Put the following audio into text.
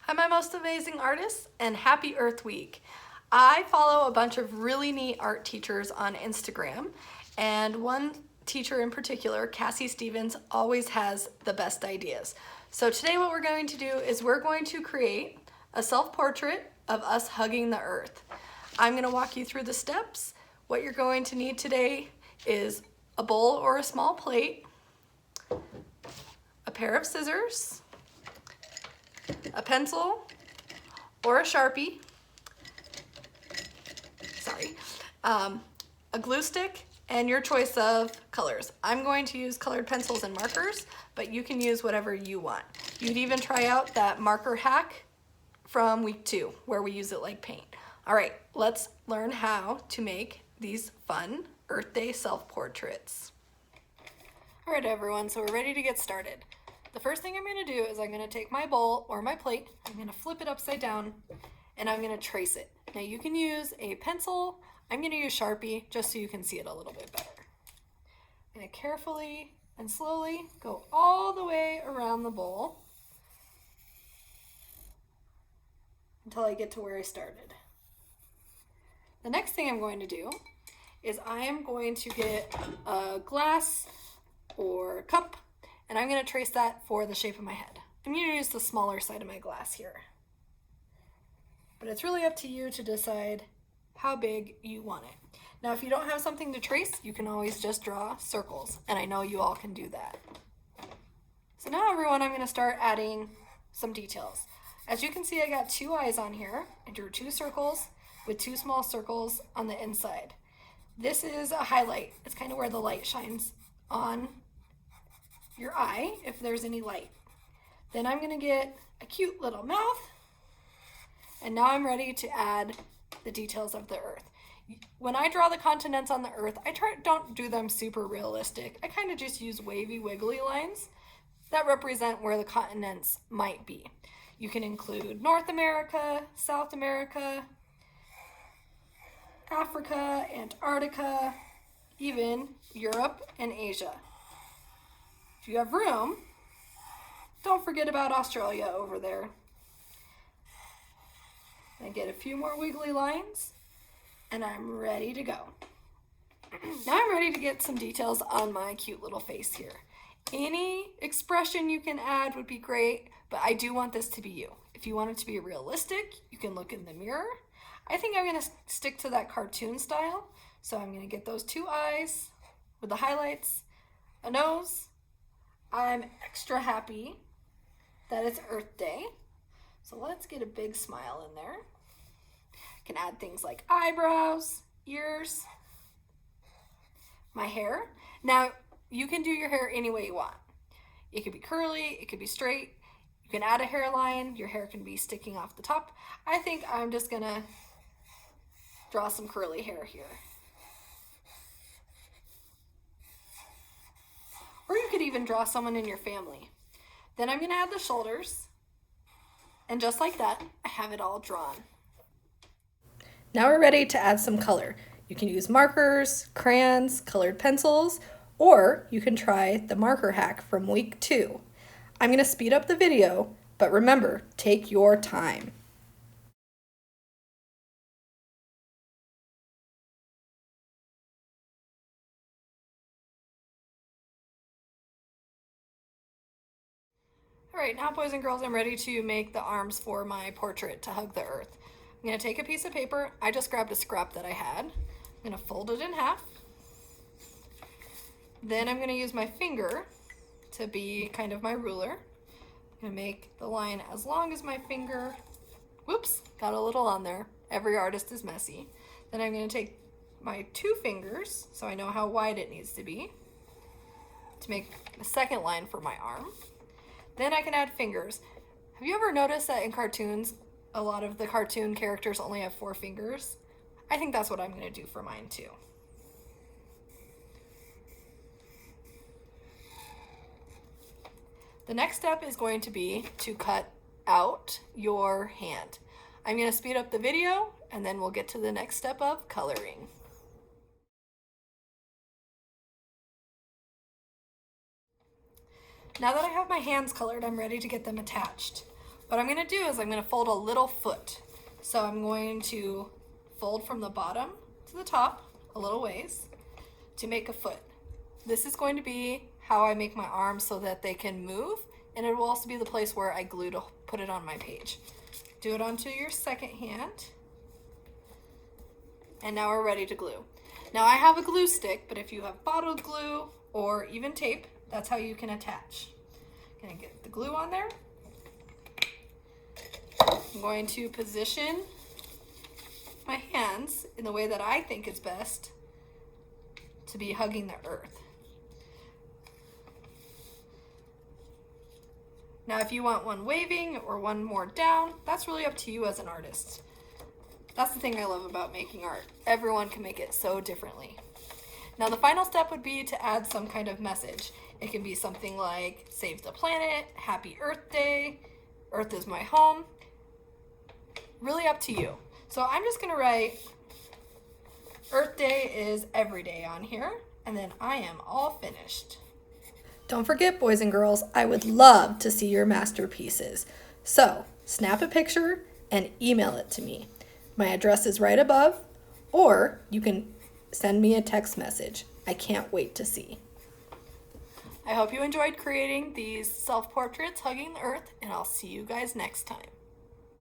Hi, my most amazing artists, and happy Earth Week. I follow a bunch of really neat art teachers on Instagram, and one teacher in particular, Cassie Stevens, always has the best ideas. So today what we're going to do is we're going to create a self-portrait of us hugging the earth. I'm going to walk you through the steps. What you're going to need today is a bowl or a small plate, a pair of scissors, a pencil or a Sharpie, a glue stick, and your choice of colors. I'm going to use colored pencils and markers, but you can use whatever you want. You'd even try out that marker hack from week 2 where we use it like paint. All right, let's learn how to make these fun Earth Day self-portraits. All right, everyone, so we're ready to get started. The first thing I'm going to do is I'm going to take my bowl or my plate, I'm going to flip it upside down, and I'm going to trace it. Now you can use a pencil. I'm going to use Sharpie just so you can see it a little bit better. I'm going to carefully and slowly go all the way around the bowl until I get to where I started. The next thing I'm going to do is I am going to get a glass or cup, and I'm going to trace that for the shape of my head. I'm going to use the smaller side of my glass here. But it's really up to you to decide how big you want it. Now, if you don't have something to trace, you can always just draw circles, and I know you all can do that. So now, everyone, I'm going to start adding some details. As you can see, I got 2 eyes on here. I drew 2 circles with 2 small circles on the inside. This is a highlight. It's kind of where the light shines on your eye, if there's any light. Then I'm going to get a cute little mouth, and now I'm ready to add the details of the earth. When I draw the continents on the earth, don't do them super realistic. I kind of just use wavy, wiggly lines that represent where the continents might be. You can include North America, South America, Africa, Antarctica, even Europe and Asia. If you have room, don't forget about Australia over there. I get a few more wiggly lines, and I'm ready to go. Now I'm ready to get some details on my cute little face here. Any expression you can add would be great, but I do want this to be you. If you want it to be realistic, you can look in the mirror. I think I'm going to stick to that cartoon style, so I'm going to get those 2 eyes with the highlights, a nose. I'm extra happy that it's Earth Day, so let's get a big smile in there. I can add things like eyebrows, ears, my hair. Now, you can do your hair any way you want. It could be curly, it could be straight. You can add a hairline, your hair can be sticking off the top. I think I'm just gonna draw some curly hair here. Or you could even draw someone in your family. Then I'm gonna add the shoulders, and just like that, I have it all drawn. Now we're ready to add some color. You can use markers, crayons, colored pencils, or you can try the marker hack from week 2. I'm going to speed up the video, but remember, take your time. All right, now boys and girls, I'm ready to make the arms for my portrait to hug the earth. I'm going to take a piece of paper. I just grabbed a scrap that I had. I'm going to fold it in half. Then I'm going to use my finger to be kind of my ruler. I'm going to make the line as long as my finger. Whoops, got a little on there. Every artist is messy. Then I'm going to take my 2 fingers, so I know how wide it needs to be, to make the second line for my arm. Then I can add fingers. Have you ever noticed that in cartoons, a lot of the cartoon characters only have 4 fingers? I think that's what I'm going to do for mine too. The next step is going to be to cut out your hand. I'm going to speed up the video, and then we'll get to the next step of coloring. Now that I have my hands colored, I'm ready to get them attached. What I'm going to do is I'm going to fold a little foot. So I'm going to fold from the bottom to the top a little ways to make a foot. This is going to be how I make my arms so that they can move, and it will also be the place where I glue to put it on my page. Do it onto your second hand. And now we're ready to glue. Now I have a glue stick, but if you have bottled glue or even tape, that's how you can attach. Gonna get the glue on there. I'm going to position my hands in the way that I think is best to be hugging the earth. Now if you want one waving or one more down, that's really up to you as an artist. That's the thing I love about making art. Everyone can make it so differently. Now the final step would be to add some kind of message. It can be something like, save the planet, happy Earth Day, Earth is my home. Really up to you. So I'm just gonna write, Earth Day is every day on here, and then I am all finished. Don't forget, boys and girls, I would love to see your masterpieces. So snap a picture and email it to me. My address is right above, or you can send me a text message. I can't wait to see. I hope you enjoyed creating these self-portraits hugging the earth, and I'll see you guys next time.